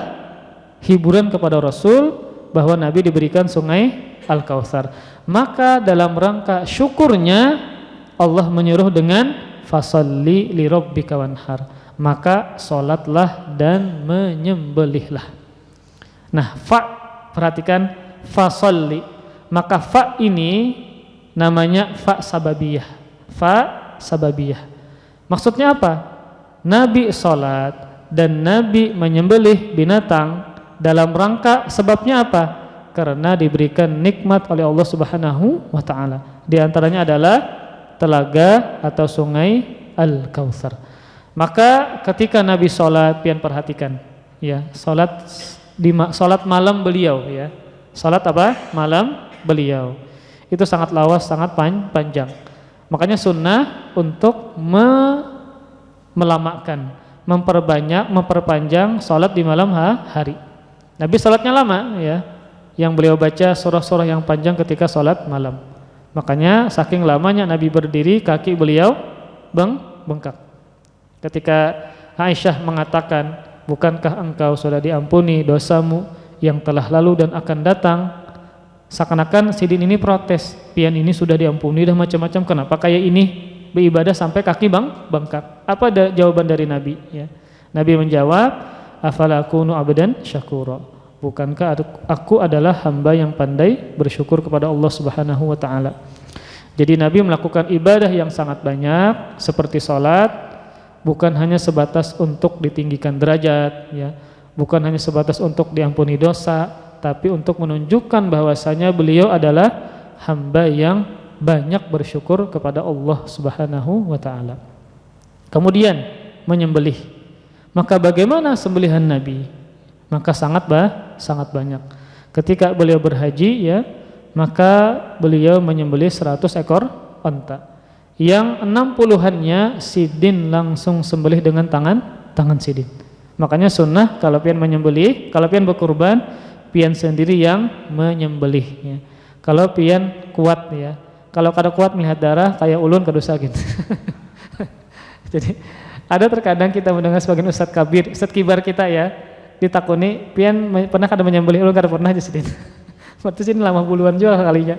hiburan kepada Rasul bahwa Nabi diberikan sungai Al-Kautsar, maka dalam rangka syukurnya Allah menyuruh dengan fasholli li rabbika wanhar, maka salatlah dan menyembelihlah. Nah, perhatikan fasholli, maka fa ini namanya fa sababiyah. Maksudnya apa? Nabi salat dan Nabi menyembelih binatang dalam rangka sebabnya apa? Karena diberikan nikmat oleh Allah Subhanahu wa taala. Di antaranya adalah telaga atau sungai Al-Kautsar. Maka ketika Nabi sholat, pian perhatikan ya, sholat malam beliau ya. Sholat apa? Malam beliau. Itu sangat lawas, sangat panjang. Makanya sunnah untuk melamakan, memperpanjang sholat di malam hari. Nabi sholatnya lama ya. Yang beliau baca surah-surah yang panjang ketika sholat malam. Makanya saking lamanya Nabi berdiri, kaki beliau bengkak. Ketika Aisyah mengatakan, bukankah engkau sudah diampuni dosamu yang telah lalu dan akan datang? Seakan-akan Sidin ini protes, pian ini sudah diampuni dah macam-macam, kenapa kayak ini beribadah sampai kaki bengkak? Apa jawaban dari Nabi ya? Nabi menjawab, afala akunu abdan syakura, bukankah aku adalah hamba yang pandai bersyukur kepada Allah Subhanahu wa taala. Jadi Nabi melakukan ibadah yang sangat banyak seperti salat, bukan hanya sebatas untuk ditinggikan derajat ya, bukan hanya sebatas untuk diampuni dosa, tapi untuk menunjukkan bahwasanya beliau adalah hamba yang banyak bersyukur kepada Allah Subhanahu wa taala. Kemudian menyembelih. Maka bagaimana sembelihan Nabi? Maka sangat banyak. Ketika beliau berhaji ya, maka beliau menyembelih 100 ekor onta. Yang 60-annya Sidin langsung sembelih dengan tangan Sidin. Makanya sunnah kalau pian menyembelih, kalau pian berkurban, pian sendiri yang menyembelih ya. Kalau pian kuat ya. Kalau kada kuat melihat darah kayak ulun kada usah gitu. Jadi ada terkadang kita mendengar sebagian ustadz kabir, ustadz kibar kita ya, ditakuni, pian pernah kada menyembelih? Ulun kada pernah aja Sidin. Berarti sini lama puluhan juga kalinya.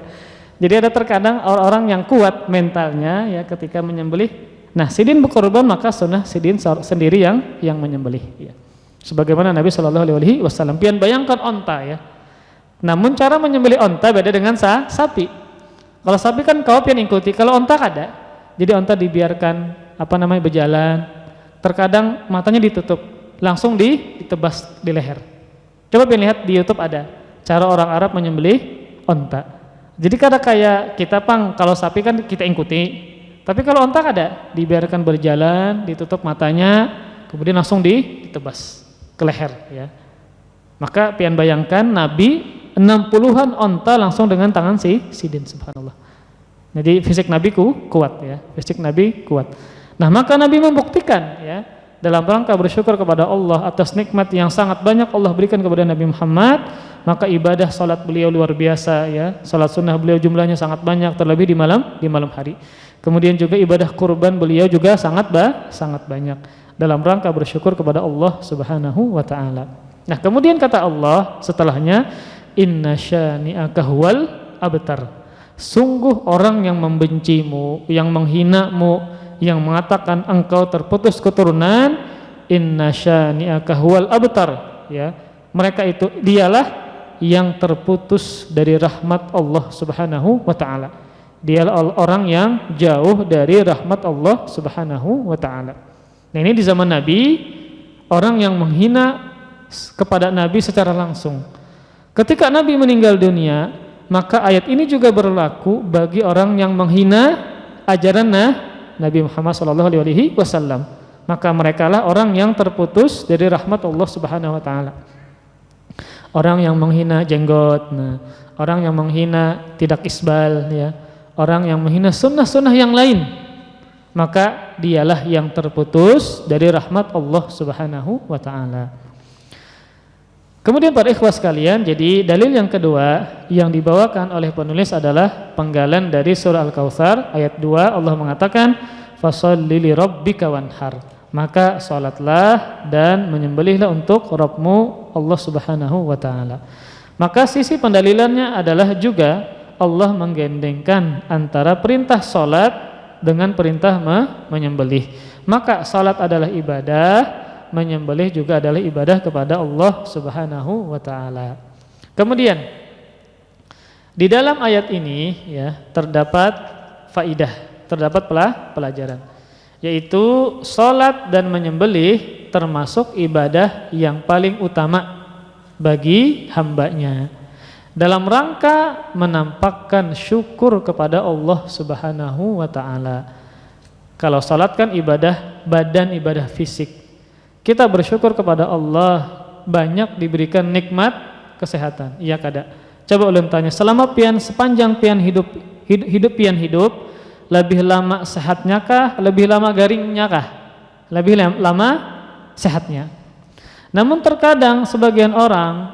Jadi ada terkadang orang-orang yang kuat mentalnya ya ketika menyembelih. Nah, Sidin berkorban maka sunnah Sidin sendiri yang menyembelih ya. Sebagaimana Nabi Shallallahu alaihi wasallam, pian bayangkan onta ya. Namun cara menyembelih onta beda dengan sapi. Kalau sapi kan kau pian ikuti, kalau onta kada. Jadi onta dibiarkan berjalan. Terkadang matanya ditutup, langsung ditebas di leher. Coba pian lihat di YouTube ada cara orang Arab menyembelih onta. Jadi kada kayak kita kalau sapi kan kita ikuti. Tapi kalau onta kada, dibiarkan berjalan, ditutup matanya, kemudian langsung ditebas ke leher ya. Maka pian bayangkan Nabi 60-an onta langsung dengan tangan Sidin, subhanallah. Jadi fisik Nabi kuat ya, fisik Nabi kuat. Nah, maka Nabi membuktikan ya, dalam rangka bersyukur kepada Allah atas nikmat yang sangat banyak Allah berikan kepada Nabi Muhammad, maka ibadah salat beliau luar biasa ya. Salat sunnah beliau jumlahnya sangat banyak, terlebih di malam hari. Kemudian juga ibadah kurban beliau juga sangat banyak dalam rangka bersyukur kepada Allah Subhanahu wa taala. Nah, kemudian kata Allah setelahnya, inna syani'aka huwal abtar. Sungguh orang yang membencimu, yang menghinamu, yang mengatakan engkau terputus keturunan, inna syani'aka huwal abtar ya. Mereka itu dialah yang terputus dari rahmat Allah Subhanahu wa taala. Dialah orang yang jauh dari rahmat Allah Subhanahu wa taala. Nah, ini di zaman Nabi, orang yang menghina kepada Nabi secara langsung. Ketika Nabi meninggal dunia, maka ayat ini juga berlaku bagi orang yang menghina ajaran Nabi Muhammad SAW. Maka mereka lah orang yang terputus dari rahmat Allah Subhanahu wa taala. Orang yang menghina jenggot, orang yang menghina tidak isbal ya, orang yang menghina sunnah-sunnah yang lain, maka dialah yang terputus dari rahmat Allah Subhanahu wa taala. Kemudian para ikhwah sekalian, jadi dalil yang kedua yang dibawakan oleh penulis adalah penggalan dari surah Al-Kautsar ayat 2. Allah mengatakan, fasholli li rabbika wanhar. Maka salatlah dan menyembelihlah untuk Rabbmu Allah Subhanahu wa taala. Maka sisi pendalilannya adalah juga Allah menggandengkan antara perintah salat dengan perintah menyembelih. Maka salat adalah ibadah, menyembelih juga adalah ibadah kepada Allah Subhanahu wa taala. Kemudian di dalam ayat ini ya terdapat faidah, terdapat pelajaran, yaitu salat dan menyembelih termasuk ibadah yang paling utama bagi hambanya. dalam rangka menampakkan syukur kepada Allah Subhanahu wa taala. Kalau salat kan ibadah badan, ibadah fisik. Kita bersyukur kepada Allah banyak diberikan nikmat kesehatan. Iya kada? Coba ulun tanya, selama sepanjang pian hidup lebih lama sehatnya kah, lebih lama garingnya kah? Lebih lama sehatnya. Namun terkadang sebagian orang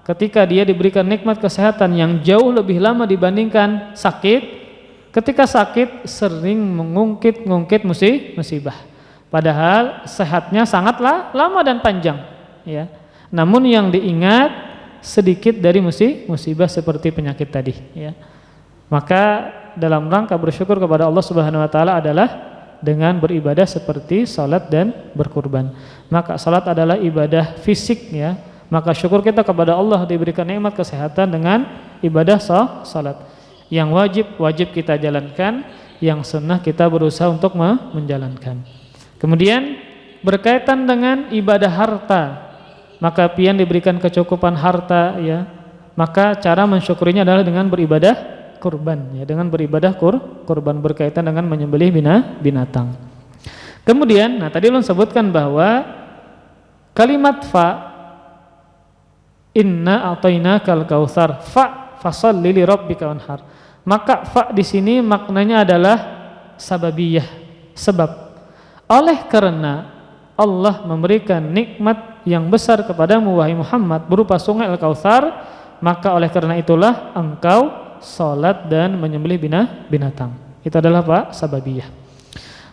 ketika dia diberikan nikmat kesehatan yang jauh lebih lama dibandingkan sakit, ketika sakit sering mengungkit musibah. Padahal sehatnya sangatlah lama dan panjang, ya. Namun yang diingat sedikit dari musibah seperti penyakit tadi, ya. Maka dalam rangka bersyukur kepada Allah Subhanahu wa taala adalah dengan beribadah seperti salat dan berkurban. Maka salat adalah ibadah fisik, ya. Maka syukur kita kepada Allah diberikan nikmat kesehatan dengan ibadah salat. Yang wajib kita jalankan, yang sunnah kita berusaha untuk menjalankan. Kemudian berkaitan dengan ibadah harta, maka pian diberikan kecukupan harta, ya. Maka cara mensyukurinya adalah dengan beribadah kurban, ya, dengan beribadah kurban berkaitan dengan menyembelih binatang. Kemudian, tadi ulun sebutkan bahwa kalimat fa, inna a'tainakal kautsar, fa fasholli li rabbika wanhar. Maka fa di sini maknanya adalah sababiyah, sebab. Oleh karena Allah memberikan nikmat yang besar kepadamu wahai Muhammad berupa sungai Al-Kautsar, maka oleh karena itulah engkau salat dan menyembelih binatang. Itu adalah apa? Sababiyah.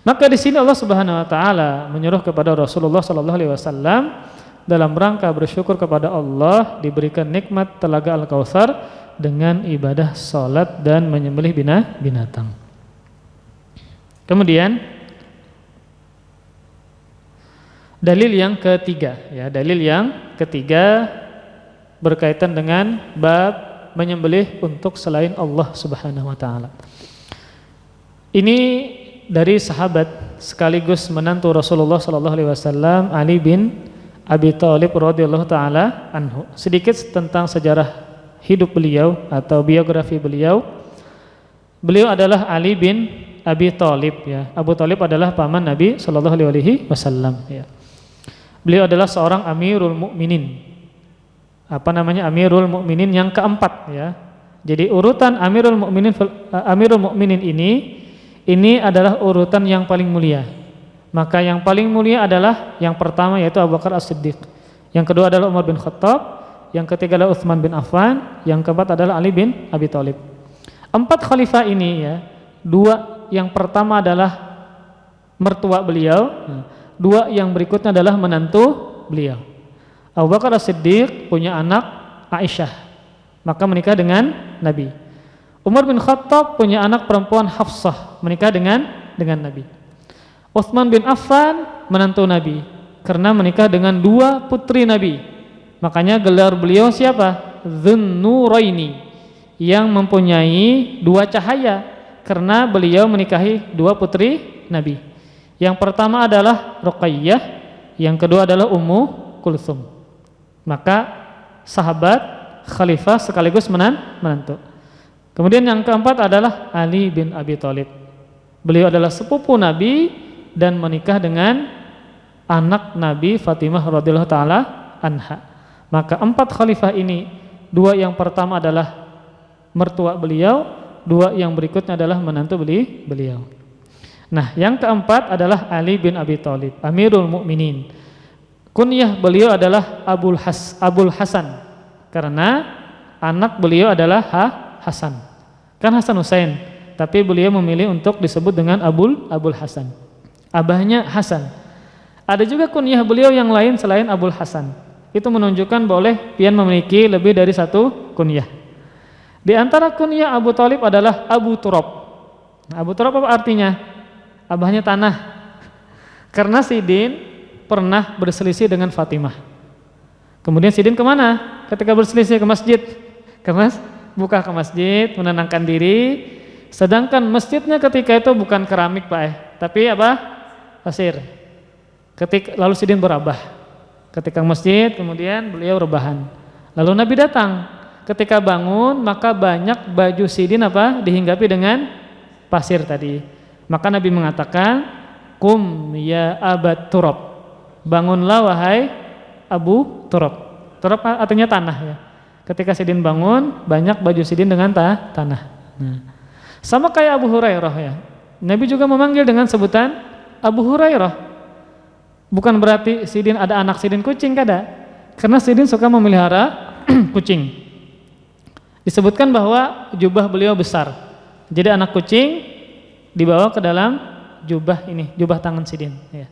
Maka di sini Allah Subhanahu wa taala menyuruh kepada Rasulullah sallallahu alaihi wasallam dalam rangka bersyukur kepada Allah diberikan nikmat telaga Al-Kautsar dengan ibadah salat dan menyembelih binatang. Kemudian dalil yang ketiga, ya, dalil yang ketiga berkaitan dengan bab menyembelih untuk selain Allah Subhanahu wa taala. Ini dari sahabat sekaligus menantu Rasulullah sallallahu alaihi wasallam, Ali bin Abi Thalib radhiyallahu taala anhu. Sedikit tentang sejarah hidup beliau atau biografi beliau. Beliau adalah Ali bin Abi Thalib, ya. Abu Thalib adalah paman Nabi sallallahu alaihi wasallam, ya. Beliau adalah seorang Amirul Mukminin. Amirul Mukminin yang keempat, ya. Jadi urutan Amirul Mukminin ini adalah urutan yang paling mulia. Maka yang paling mulia adalah yang pertama yaitu Abu Bakar As-Siddiq. Yang kedua adalah Umar bin Khattab, yang ketiga adalah Utsman bin Affan, yang keempat adalah Ali bin Abi Thalib. Empat khalifah ini, ya. Dua yang pertama adalah mertua beliau, dua yang berikutnya adalah menantu beliau. Abu Bakar As-Siddiq punya anak Aisyah, maka menikah dengan Nabi. Umar bin Khattab punya anak perempuan Hafsah, menikah dengan Nabi. Utsman bin Affan menantu Nabi karena menikah dengan dua putri Nabi. Makanya gelar beliau siapa? Dzunnuraini, yang mempunyai dua cahaya, karena beliau menikahi dua putri Nabi. Yang pertama adalah Ruqayyah, yang kedua adalah Ummu Kulsum. Maka sahabat, khalifah sekaligus menantu. Kemudian yang keempat adalah Ali bin Abi Thalib. Beliau adalah sepupu Nabi dan menikah dengan anak Nabi Fatimah radhiyallahu taala anha. Maka empat khalifah ini, dua yang pertama adalah mertua beliau, dua yang berikutnya adalah menantu beliau. Nah, yang keempat adalah Ali bin Abi Thalib, Amirul Mukminin. Kunyah beliau adalah Abul Hasan, karena anak beliau adalah Hasan. Kan Hasan Husain, tapi beliau memilih untuk disebut dengan Abul Hasan. Abahnya Hasan. Ada juga kunyah beliau yang lain selain Abul Hasan. Itu menunjukkan boleh pian memiliki lebih dari satu kunyah. Di antara kunyah Abu Thalib adalah Abu Turab. Abu Turab apa artinya? Abahnya tanah. Karena Sidin pernah berselisih dengan Fatimah. Kemudian Sidin kemana? Ketika berselisih ke masjid. Buka ke masjid, menenangkan diri. Sedangkan masjidnya ketika itu bukan keramik, Pak, tapi apa? Pasir. Lalu Sidin berabah. Ketika masjid, kemudian beliau rebahan. Lalu Nabi datang. ketika bangun maka banyak baju Sidin dihinggapi dengan pasir tadi. Maka Nabi mengatakan, "Kum ya Abat Turab." Bangunlah wahai Abu Turab. Turab artinya tanah ya. Ketika Sidin bangun, banyak baju Sidin dengan tanah. Nah, sama kayak Abu Hurairah ya. Nabi juga memanggil dengan sebutan Abu Hurairah. Bukan berarti Sidin ada anak Sidin kucing, kada. Karena Sidin suka memelihara kucing. Disebutkan bahwa jubah beliau besar. Jadi anak kucing dibawa ke dalam jubah ini, jubah tangan Sidin ya.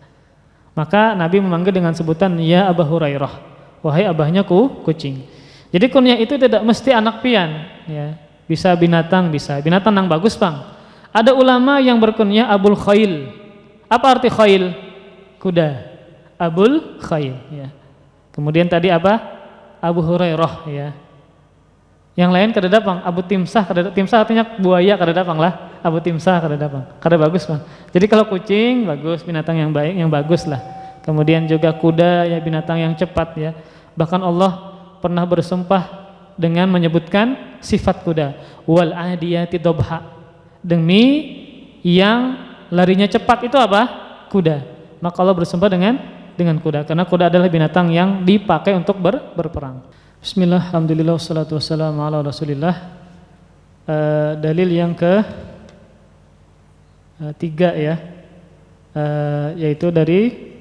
Maka Nabi memanggil dengan sebutan ya Abu Hurairah, wahai abahnya kucing. Jadi kunyah itu tidak mesti anak pian ya. Bisa binatang yang bagus, Bang. Ada ulama yang berkunyah Abul Khail. Apa arti khail? Kuda. Abul Khail ya. Kemudian tadi apa? Abu Hurairah ya. Yang lain kada dapang, Abu Timsah, Timsah artinya buaya, kada dapang lah. Abu Timsah kada dapang. Kada bagus, Bang. Jadi kalau kucing bagus, binatang yang baik, yang bagus lah. Kemudian juga kuda ya, binatang yang cepat ya. Bahkan Allah pernah bersumpah dengan menyebutkan sifat kuda. Wal adiyati dobha. Demi yang larinya cepat itu apa? Kuda. Maka Allah bersumpah dengan kuda, karena kuda adalah binatang yang dipakai untuk berperang. Bismillah, alhamdulillah, wassalatu wassalamu ala rasulillah. Dalil yang ke tiga ya, yaitu dari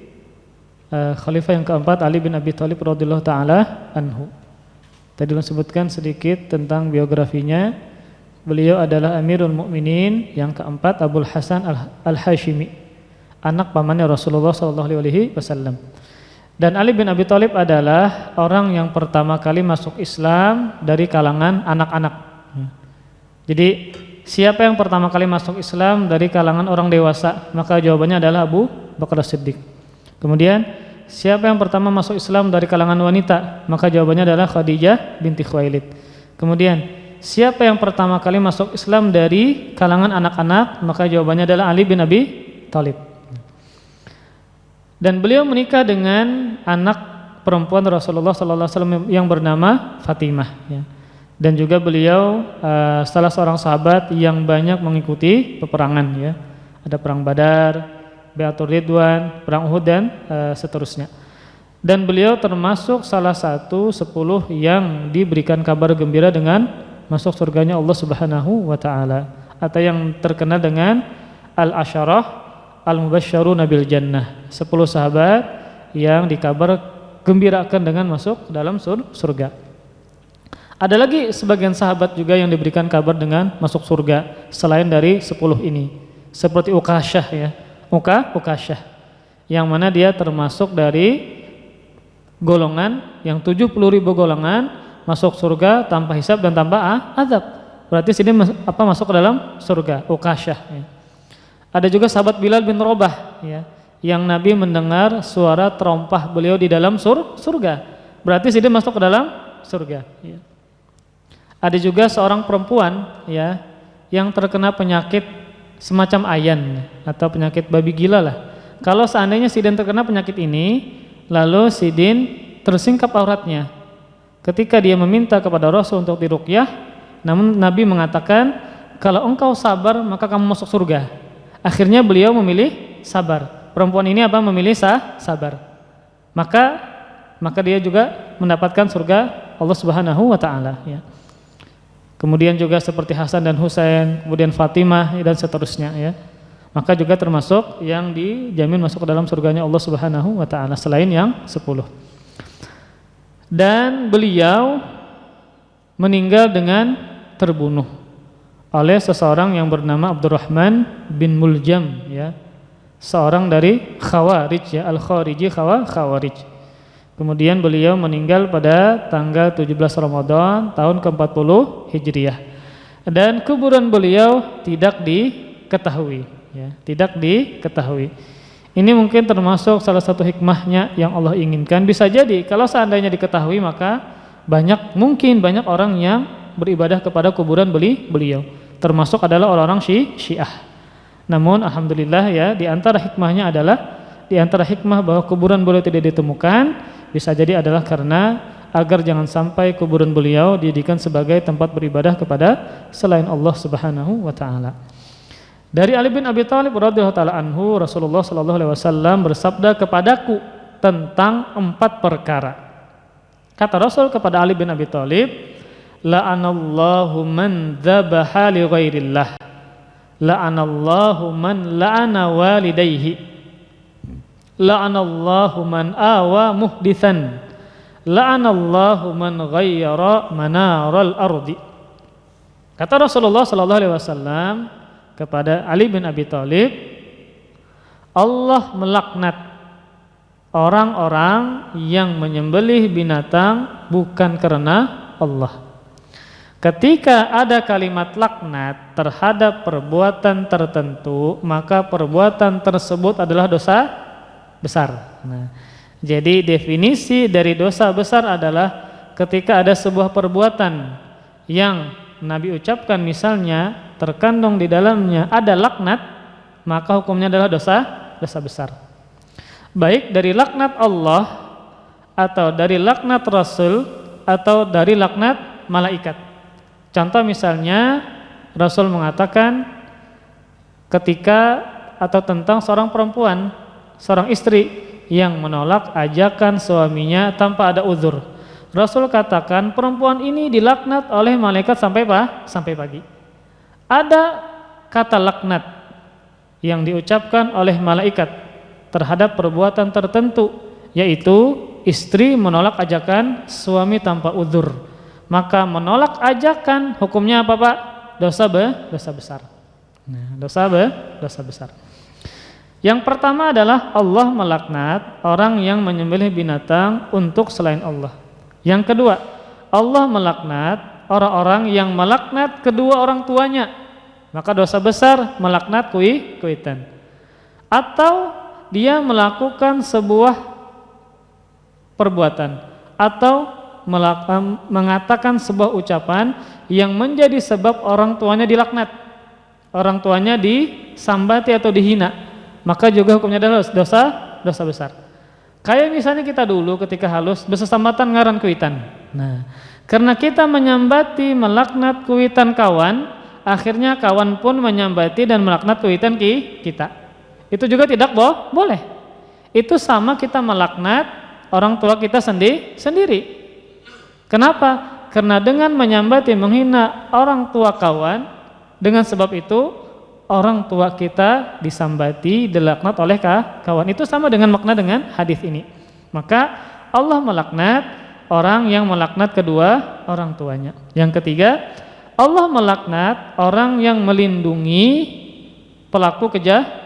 khalifah yang keempat Ali bin Abi Thalib radhiyallahu taala anhu. Tadi disebutkan sedikit tentang biografinya. Beliau adalah Amirul Mukminin yang keempat, Abul Hasan Al-Hashimi, anak pamannya Rasulullah SAW. Dan Ali bin Abi Thalib adalah orang yang pertama kali masuk Islam dari kalangan anak-anak. Jadi siapa yang pertama kali masuk Islam dari kalangan orang dewasa? Maka jawabannya adalah Abu Bakar As-Siddiq. Kemudian siapa yang pertama masuk Islam dari kalangan wanita? Maka jawabannya adalah Khadijah binti Khuwailid. Kemudian siapa yang pertama kali masuk Islam dari kalangan anak-anak? Maka jawabannya adalah Ali bin Abi Thalib. Dan beliau menikah dengan anak perempuan Rasulullah SAW yang bernama Fatimah ya. Dan juga beliau salah seorang sahabat yang banyak mengikuti peperangan ya. Ada perang Badar, Bai'atul Ridwan, perang Uhud dan seterusnya. Dan beliau termasuk salah satu 10 yang diberikan kabar gembira dengan masuk surganya Allah Subhanahu wa taala, atau yang terkenal dengan Al-Asyarah Al-Mubasysyaruna bil Jannah, 10 sahabat yang dikabar gembirakan dengan masuk dalam surga. Ada lagi sebagian sahabat juga yang diberikan kabar dengan masuk surga selain dari 10 ini, seperti Uqasyah ya. Uqasyah yang mana dia termasuk dari golongan yang 70.000 golongan masuk surga tanpa hisab dan tanpa azab. Berarti sini masuk ke dalam surga, Uqasyah ya. Ada juga sahabat Bilal bin Rabah ya, yang Nabi mendengar suara terompah beliau di dalam surga. Berarti dia masuk ke dalam surga ya. Ada juga seorang perempuan ya yang terkena penyakit semacam ayan atau penyakit babi gila lah. Kalau seandainya Sidin terkena penyakit ini, lalu Sidin tersingkap auratnya. Ketika dia meminta kepada Rasul untuk diruqyah, namun Nabi mengatakan, kalau engkau sabar maka kamu masuk surga. Akhirnya beliau memilih sabar. Perempuan ini memilih sabar. Maka dia juga mendapatkan surga Allah Subhanahu wa taala ya. Kemudian juga seperti Hasan dan Husain, kemudian Fatimah dan seterusnya ya. Maka juga termasuk yang dijamin masuk ke dalam surganya Allah Subhanahu wa taala selain yang 10. Dan beliau meninggal dengan terbunuh oleh seseorang yang bernama Abdurrahman bin Muljam ya, seorang dari Khawarij ya, Al-Khariji Khawarij. Kemudian beliau meninggal pada tanggal 17 Ramadan tahun ke-40 Hijriah. Dan kuburan beliau tidak diketahui ya, tidak diketahui. Ini mungkin termasuk salah satu hikmahnya yang Allah inginkan. Bisa jadi kalau seandainya diketahui maka mungkin banyak orang yang beribadah kepada kuburan beliau, termasuk adalah orang-orang Syiah. Namun alhamdulillah ya, di antara hikmah bahwa kuburan beliau tidak ditemukan, bisa jadi adalah karena agar jangan sampai kuburan beliau dijadikan sebagai tempat beribadah kepada selain Allah Subhanahu wa taala. Dari Ali bin Abi Thalib radhiyallahu taala anhu, Rasulullah sallallahu alaihi wasallam bersabda kepadaku tentang 4 perkara. Kata Rasul kepada Ali bin Abi Thalib, la'anallahu man dzabaha li ghairillah, la'anallahu man la'ana walidayhi, la'anallahu man awa muhditsan, la'anallahu man ghayyara manaral ardi. Kata Rasulullah sallallahu alaihi wasallam kepada Ali bin Abi Thalib, Allah melaknat orang-orang yang menyembelih binatang bukan karena Allah. Ketika ada kalimat laknat terhadap perbuatan tertentu, maka perbuatan tersebut adalah dosa besar. Nah, jadi definisi dari dosa besar adalah ketika ada sebuah perbuatan yang Nabi ucapkan, misalnya terkandung di dalamnya ada laknat, maka hukumnya adalah dosa besar. Baik dari laknat Allah atau dari laknat Rasul atau dari laknat malaikat. Contoh misalnya Rasul mengatakan ketika atau tentang seorang perempuan, seorang istri yang menolak ajakan suaminya tanpa ada uzur. Rasul katakan perempuan ini dilaknat oleh malaikat sampai pagi. Ada kata laknat yang diucapkan oleh malaikat terhadap perbuatan tertentu, yaitu istri menolak ajakan suami tanpa uzur. Maka menolak ajakan hukumnya apa Pak? Dosa besar. Nah, dosa besar. Yang pertama adalah Allah melaknat orang yang menyembelih binatang untuk selain Allah. Yang kedua, Allah melaknat orang-orang yang melaknat kedua orang tuanya, maka dosa besar melaknat kuitan. Atau dia melakukan sebuah perbuatan atau mengatakan sebuah ucapan yang menjadi sebab orang tuanya dilaknat, orang tuanya disambati atau dihina, maka juga hukumnya adalah dosa besar. Kayak misalnya kita dulu ketika halus bersesambatan ngaran kuitan. Nah, karena kita menyambati melaknat kuitan kawan, akhirnya kawan pun menyambati dan melaknat kuitan kita. Itu juga tidak boleh. Itu sama kita melaknat orang tua kita sendiri. Kenapa? Karena dengan menyambati menghina orang tua kawan, dengan sebab itu orang tua kita disambati, dilaknat oleh kawan. Itu sama dengan makna dengan hadis ini. Maka Allah melaknat orang yang melaknat kedua orang tuanya. Yang ketiga, Allah melaknat orang yang melindungi pelaku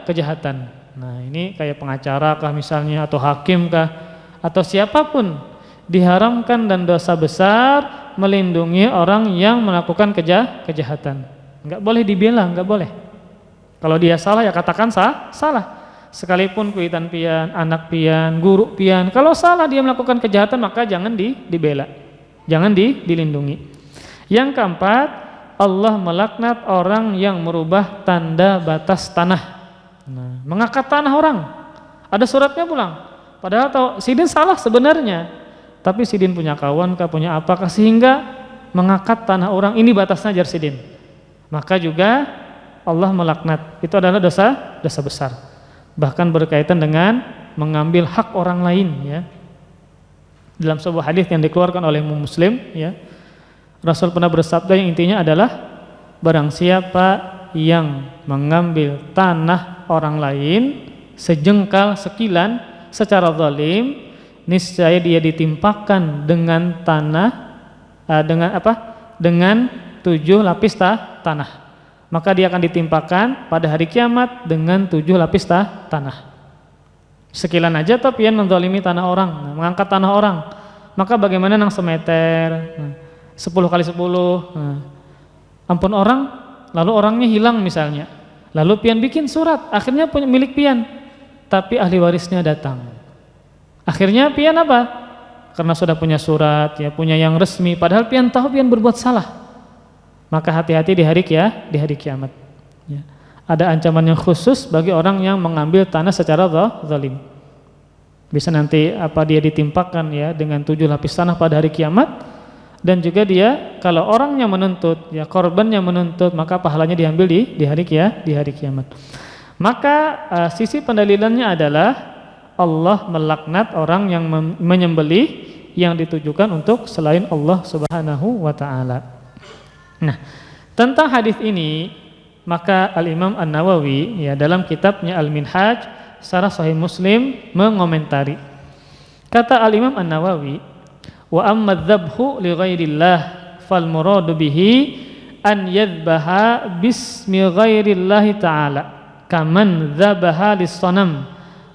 kejahatan. Nah, ini kayak pengacara kah misalnya, atau hakim kah, atau siapapun, diharamkan dan dosa besar melindungi orang yang melakukan kejahatan. Enggak boleh dibela, enggak boleh. Kalau dia salah ya katakan salah. Sekalipun kuitan pian, anak pian, guru pian, kalau salah dia melakukan kejahatan maka jangan dibela. Jangan dilindungi. Yang keempat, Allah melaknat orang yang merubah tanda batas tanah. Nah, mengangkat tanah orang. Ada suratnya pulang. Padahal tahu Sidin salah sebenarnya. Tapi Sidin punya kawan kah, punya apakah sehingga mengangkat tanah orang, ini batasnya jar Sidin. Maka juga Allah melaknat. Itu adalah dosa besar. Bahkan berkaitan dengan mengambil hak orang lain, ya. Dalam sebuah hadis yang dikeluarkan oleh Muslim, ya, Rasul pernah bersabda yang intinya adalah barang siapa yang mengambil tanah orang lain sejengkal sekilan secara zalim, niscaya dia ditimpakan dengan tanah dengan 7 lapis tanah. Maka dia akan ditimpakan pada hari kiamat dengan 7 lapis tanah. Sekilan aja tapi pian menzalimi tanah orang, mengangkat tanah orang. Maka bagaimana nang semeter, 10 kali 10, ampun orang, lalu orangnya hilang misalnya. Lalu pian bikin surat, akhirnya punya milik pian, tapi ahli warisnya datang. Akhirnya pian apa? Karena sudah punya surat, ya, punya yang resmi, padahal pian tahu pian berbuat salah. Maka hati-hati di hari kiamat. Ya. Ada ancaman yang khusus bagi orang yang mengambil tanah secara zalim. Bisa nanti dia ditimpakan ya dengan 7 lapis tanah pada hari kiamat, dan juga dia kalau orangnya menuntut ya korbannya menuntut, maka pahalanya diambil di hari kiamat. Maka sisi pendalilannya adalah Allah melaknat orang yang menyembelih yang ditujukan untuk selain Allah Subhanahu wa taala. Nah, tentang hadis ini maka Al-Imam An-Nawawi ya dalam kitabnya Al-Minhaj Syarah Sahih Muslim mengomentari. Kata Al-Imam An-Nawawi, wa amma dzabhu li ghairillah fal muradu bihi an yadhbaha bismi ghairillahi ta'ala kaman dzabaha lis-sanam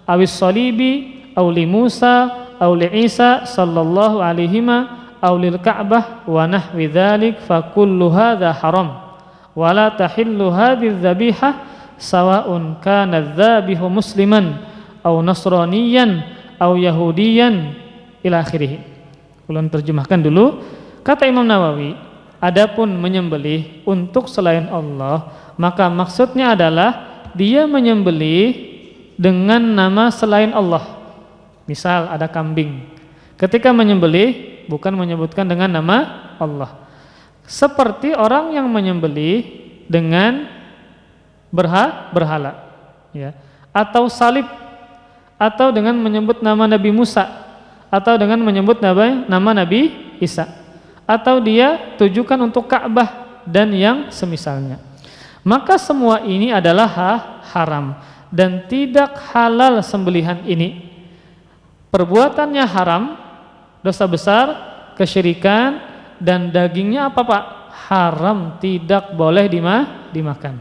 awis salibi aw li Musa aw li Isa sallallahu alaihima aw lil Ka'bah wa nahwi dzalik fa kullu hadza haram wa la tahillu hadhihi dzabihah sawa'un kana dzabihu musliman aw nasraniyan aw yahudiyan ila akhirih. Ulun terjemahkan dulu. Kata Imam Nawawi, adapun menyembelih untuk selain Allah, maka maksudnya adalah dia menyembelih dengan nama selain Allah. Misal ada kambing, ketika menyembelih bukan menyebutkan dengan nama Allah. Seperti orang yang menyembelih dengan berhala ya, atau salib, atau dengan menyebut nama Nabi Musa, atau dengan menyebut nama Nabi Isa, atau dia tujukan untuk Ka'bah dan yang semisalnya. Maka semua ini adalah haram dan tidak halal sembelihan ini. Perbuatannya haram, dosa besar, kesyirikan, dan dagingnya apa Pak? Haram, tidak boleh dimakan.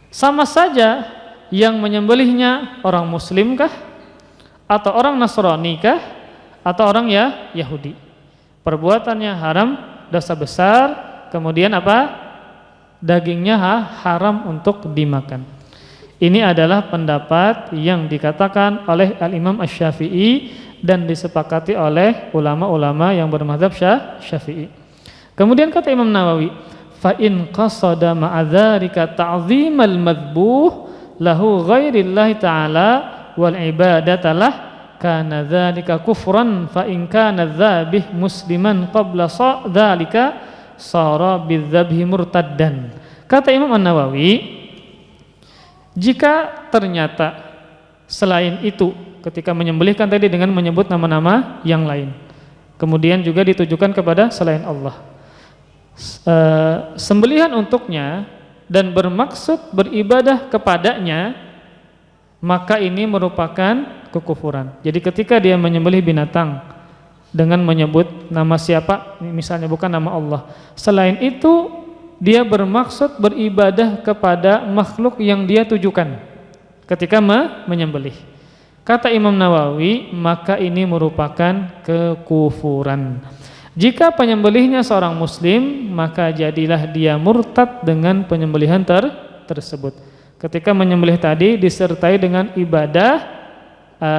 Sama saja yang menyembelihnya orang muslim kah, atau orang Nasrani kah, atau orang Yahudi. Perbuatannya haram, dosa besar, kemudian apa? Dagingnya haram untuk dimakan. Ini adalah pendapat yang dikatakan oleh Al-Imam Asy-Syafi'i dan disepakati oleh ulama-ulama yang bermadzhab Syafi'i. Kemudian kata Imam Nawawi, fa in qasada ma'adzalika ta'zimal madbuh lahu ghairillahi ta'ala wal ibadatalah kana dzalika kufran fa in kana dzabih musliman qabla dzalika sara bidzabhi murtaddan. Kata Imam An-Nawawi, jika ternyata selain itu ketika menyembelihkan tadi dengan menyebut nama-nama yang lain, kemudian juga ditujukan kepada selain Allah, sembelihan untuknya dan bermaksud beribadah kepadanya, maka ini merupakan kekufuran. Jadi ketika dia menyembelih binatang dengan menyebut nama siapa, misalnya bukan nama Allah, selain itu dia bermaksud beribadah kepada makhluk yang dia tujukan ketika menyembelih. Kata Imam Nawawi, maka ini merupakan kekufuran. Jika penyembelihnya seorang muslim, maka jadilah dia murtad dengan penyembelihan tersebut. Ketika menyembelih tadi disertai dengan ibadah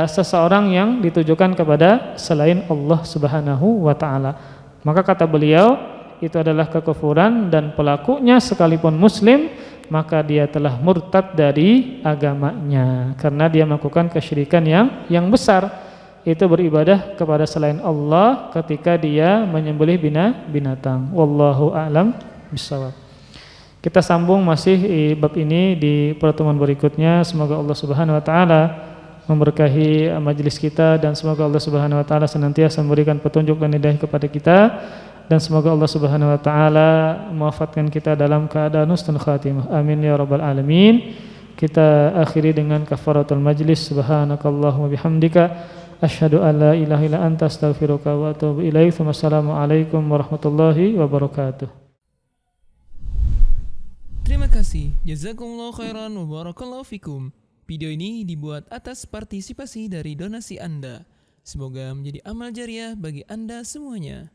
seseorang yang ditujukan kepada selain Allah Subhanahu wa taala. Maka kata beliau, itu adalah kekufuran dan pelakunya sekalipun muslim, maka dia telah murtad dari agamanya karena dia melakukan kesyirikan yang besar, itu beribadah kepada selain Allah ketika dia menyembelih binatang. Wallahu a'lam bishawab. Kita sambung masih bab ini di pertemuan berikutnya. Semoga Allah Subhanahu wa taala memberkahi majelis kita dan semoga Allah Subhanahu wa taala senantiasa memberikan petunjuk dan hidayah kepada kita, dan semoga Allah Subhanahu wa taala mewafatkan kita dalam keadaan husnul khatimah. Amin ya rabbal alamin. Kita akhiri dengan kafaratul majlis. Subhanakallahumma bihamdika asyhadu an la ilaha illa anta astaghfiruka wa atubu ilaik. Wassalamualaikum warahmatullahi wabarakatuh. Terima kasih. Jazakumullahu khairan wa barakallahu fikum. Video ini dibuat atas partisipasi dari donasi Anda. Semoga menjadi amal jariah bagi Anda semuanya.